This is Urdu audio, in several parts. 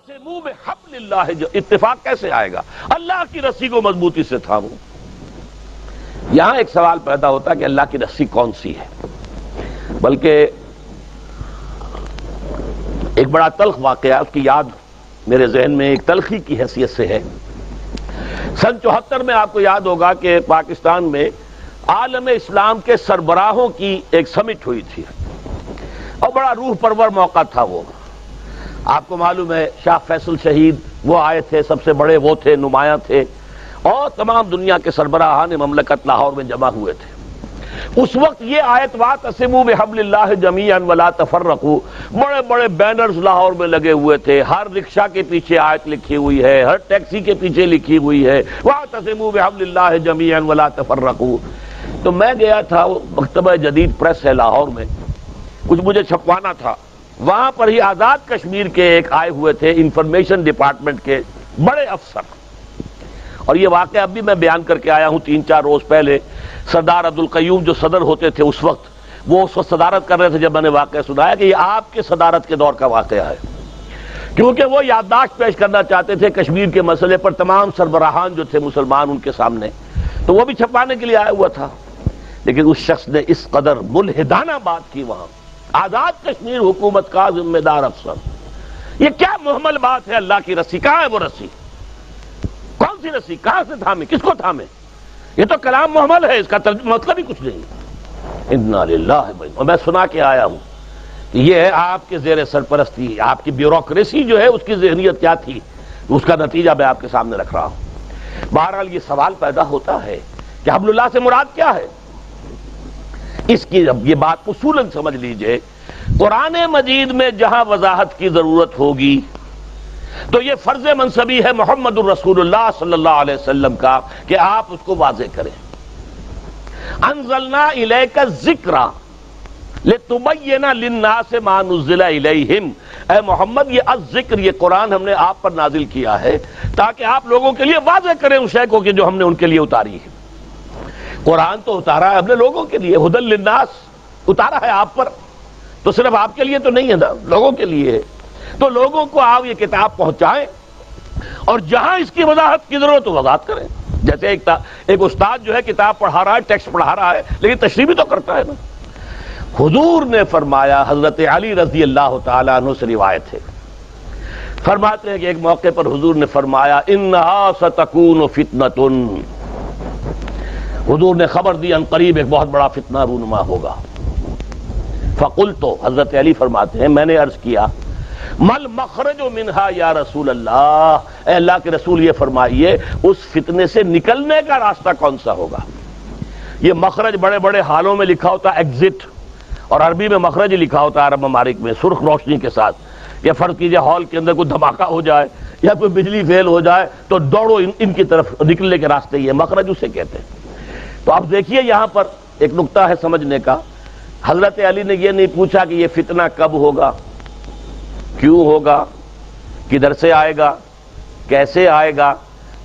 وَاعْتَصِمُوا بِحَبْلِ اللَّهِ، جو اتفاق کیسے آئے گا؟ اللہ کی رسی کو مضبوطی سے تھامو۔ یہاں ایک سوال پیدا ہوتا ہے کہ اللہ کی رسی کون سی ہے؟ بلکہ ایک بڑا تلخ واقعہ، اس کی یاد میرے ذہن میں ایک تلخی کی حیثیت سے ہے۔ سن 74 میں آپ کو یاد ہوگا کہ پاکستان میں عالم اسلام کے سربراہوں کی ایک سمٹ ہوئی تھی اور بڑا روح پرور موقع تھا وہ۔ آپ کو معلوم ہے شاہ فیصل شہید وہ آئے تھے، سب سے بڑے وہ تھے، نمایاں تھے، اور تمام دنیا کے سربراہان مملکت لاہور میں جمع ہوئے تھے۔ اس وقت یہ آیت وَاعْتَصِمُوا بِحَبْلِ اللَّهِ جَمِيعًا وَلَا تَفَرَّقُوا بڑے بڑے بینرز لاہور میں لگے ہوئے تھے، ہر رکشہ کے پیچھے آیت لکھی ہوئی ہے، ہر ٹیکسی کے پیچھے لکھی ہوئی ہے وَاعْتَصِمُوا بِحَبْلِ اللَّهِ جَمِيعًا وَلَا تَفَرَّقُوا۔ تو میں گیا تھا، مکتبہ جدید پریس ہے لاہور میں، کچھ مجھے چھپوانا تھا۔ وہاں پر ہی آزاد کشمیر کے ایک آئے ہوئے تھے انفارمیشن ڈپارٹمنٹ کے بڑے افسر، اور یہ واقعہ اب بھی میں بیان کر کے آیا ہوں 3-4 روز پہلے۔ سردار عبدالقیوم جو صدر ہوتے تھے اس وقت، وہ اس وقت صدارت کر رہے تھے جب میں نے واقعہ سنایا کہ یہ آپ کے صدارت کے دور کا واقعہ ہے، کیونکہ وہ یادداشت پیش کرنا چاہتے تھے کشمیر کے مسئلے پر تمام سربراہان جو تھے مسلمان ان کے سامنے، تو وہ بھی چھپانے کے لیے آیا ہوا تھا۔ لیکن اس شخص نے اس قدر ملحدانہ بات کی وہاں، آزاد کشمیر حکومت کا ذمہ دار افسر، یہ کیا محمل بات ہے؟ اللہ کی رسی کہاں ہے؟ وہ رسی کون سی رسی؟ کہاں سے تھامے؟ کس کو تھامے؟ یہ تو کلام محمل ہے، اس کا مطلب ہی کچھ نہیں۔ انا للہ، اور میں سنا کے آیا ہوں کہ یہ ہے آپ کے زیر سرپرستی، آپ کی بیوروکریسی جو ہے اس کی ذہنیت کیا تھی، اس کا نتیجہ میں آپ کے سامنے رکھ رہا ہوں۔ بہرحال یہ سوال پیدا ہوتا ہے کہ حبل اللہ سے مراد کیا ہے؟ اس کی اب یہ بات اصولاً سمجھ لیجئے، قرآن مجید میں جہاں وضاحت کی ضرورت ہوگی تو یہ فرض منصبی ہے محمد الرسول اللہ صلی اللہ علیہ وسلم کا کہ آپ اس کو واضح کریں۔ انزلنا الیک الذکر لتبین للناس ما نزل الیہم، اے محمد یہ الذکر، یہ قرآن ہم نے آپ پر نازل کیا ہے تاکہ آپ لوگوں کے لیے واضح کریں اس شے کو کہ جو ہم نے ان کے لیے اتاری ہے۔ قرآن تو اتارا ہے ہم نے لوگوں کے لیے، ھدی للناس اتارا ہے آپ پر، تو صرف آپ کے لیے تو نہیں ہے نا، لوگوں کے لیے ہے۔ تو لوگوں کو آپ یہ کتاب پہنچائیں اور جہاں اس کی وضاحت کی ضرورت ہو وضاحت کریں۔ جیسے ایک استاد جو ہے کتاب پڑھا رہا ہے، ٹیکسٹ پڑھا رہا ہے، لیکن تشریح بھی تو کرتا ہے نا۔ حضور نے فرمایا، حضرت علی رضی اللہ تعالیٰ عنہ سے روایت ہے، فرماتے ہیں کہ ایک موقع پر حضور نے فرمایا انہا ستکون فتنۃ، حضور نے خبر دی ان قریب ایک بہت بڑا فتنہ رونما ہوگا۔ فقلت، حضرت علی فرماتے ہیں میں نے عرض کیا مل مخرج منہا یا رسول اللہ، اے اللہ کے رسول یہ فرمائیے اس فتنے سے نکلنے کا راستہ کون سا ہوگا؟ یہ مخرج بڑے بڑے حالوں میں لکھا ہوتا ہے ایگزٹ، اور عربی میں مخرج لکھا ہوتا ہے عرب ممالک میں سرخ روشنی کے ساتھ۔ یا فرض کیجئے ہال کے اندر کوئی دھماکہ ہو جائے یا کوئی بجلی فیل ہو جائے تو دوڑو ان کی طرف، نکلنے کے راستے یہ مخرج اسے کہتے ہیں۔ تو اب دیکھیے یہاں پر ایک نقطہ ہے سمجھنے کا، حضرت علی نے یہ نہیں پوچھا کہ یہ فتنہ کب ہوگا، کیوں ہوگا، کدھر سے آئے گا، کیسے آئے گا،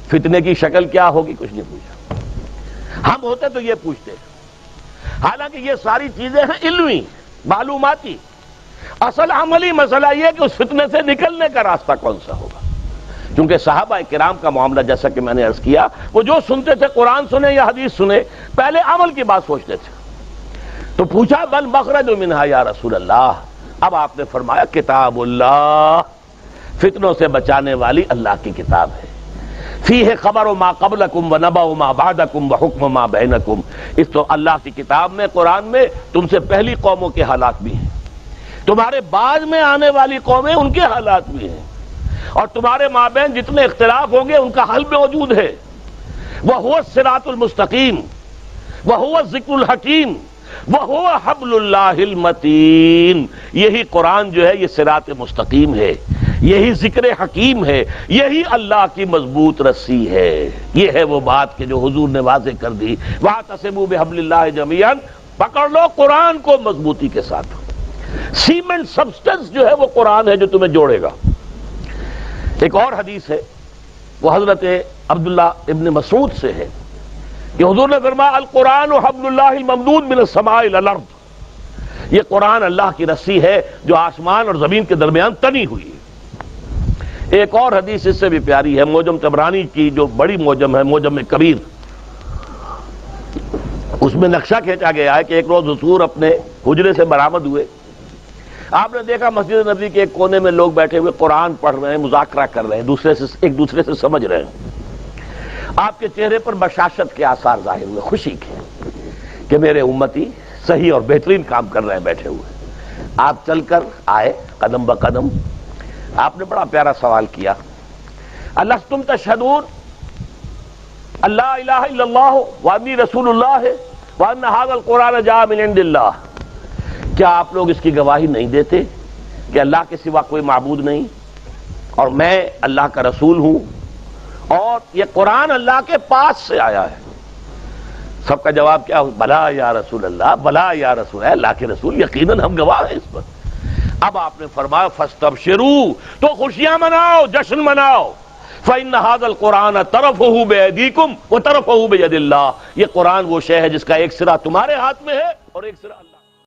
فتنے کی شکل کیا ہوگی، کچھ نہیں پوچھا۔ ہم ہوتے تو یہ پوچھتے، حالانکہ یہ ساری چیزیں ہیں علمی معلوماتی، اصل عملی مسئلہ یہ کہ اس فتنے سے نکلنے کا راستہ کون سا ہوگا۔ کیونکہ صحابہ کرام کا معاملہ جیسا کہ میں نے عرض کیا، وہ جو سنتے تھے قرآن سنے یا حدیث سنے، پہلے عمل کی بات سوچتے تھے۔ تو پوچھا بل مخرج منہا یا رسول اللہ، اب آپ نے فرمایا کتاب اللہ، فتنوں سے بچانے والی اللہ کی کتاب ہے۔ فیہ خبر ما قبلکم و نبأ ما بعدکم و حکم ما بینکم، اس تو اللہ کی کتاب میں، قرآن میں تم سے پہلی قوموں کے حالات بھی ہیں، تمہارے بعد میں آنے والی قومیں ان کے حالات بھی ہیں، اور تمہارے مابین جتنے اختلاف ہوں گے ان کا حل موجود ہے۔ وَهُوَ الصِّرَاطُ الْمُسْتَقِيمُ وَهُوَ الذِّكْرُ الْحَكِيمُ وَهُوَ حَبْلُ اللَّهِ الْمَتِينُ، یہی قرآن جو ہے یہ صراط مستقیم ہے، یہی ذکر حکیم ہے، یہی اللہ کی مضبوط رسی ہے۔ یہ ہے وہ بات کہ جو حضور نے واضح کر دی، وَاعْتَصِمُوا بِحَبْلِ اللَّهِ جَمِيعًا، پکڑ لو قرآن کو مضبوطی کے ساتھ۔ سیمنٹ سبسٹنس جو ہے وہ قرآن ہے جو تمہیں جوڑے گا۔ ایک اور حدیث ہے، وہ حضرت عبداللہ ابن مسعود سے ہے کہ حضور نے فرمایا القرآن حبل اللہ الممدود من السماء الى الارض، یہ قرآن اللہ کی رسی ہے جو آسمان اور زمین کے درمیان تنی ہوئی ہے۔ ایک اور حدیث اس سے بھی پیاری ہے، موجم طبرانی کی جو بڑی موجم ہے، موجم کبیر، اس میں نقشہ کھینچا گیا ہے کہ ایک روز حضور اپنے حجرے سے برآمد ہوئے، آپ نے دیکھا مسجد نبوی کے ایک کونے میں لوگ بیٹھے ہوئے قرآن پڑھ رہے ہیں، مذاکرہ کر رہے ہیں، ایک دوسرے سے سمجھ رہے ہیں۔ آپ کے چہرے پر بشاشت کے آثار ظاہر ہوئے، خوشی کے، کہ میرے امتی صحیح اور بہترین کام کر رہے ہیں بیٹھے ہوئے۔ آپ چل کر آئے قدم بقدم، آپ نے بڑا پیارا سوال کیا، الستم تشہدون اللہ الہ الا اللہ وانی رسول اللہ وان ھذا القرآن جاء من عند اللہ، کیا آپ لوگ اس کی گواہی نہیں دیتے کہ اللہ کے سوا کوئی معبود نہیں اور میں اللہ کا رسول ہوں اور یہ قرآن اللہ کے پاس سے آیا ہے؟ سب کا جواب کیا؟ بلا یا رسول اللہ، بلا یا رسول اللہ کے رسول، یقیناً ہم گواہ ہیں اس پر۔ اب آپ نے فرمایا فاستبشروا، تو خوشیاں مناؤ، جشن مناؤ، فإن هذا القرآن طرفه بأيديكم وطرفه بيد اللہ، یہ قرآن وہ شے ہے جس کا ایک سرا تمہارے ہاتھ میں ہے اور ایک سرا اللہ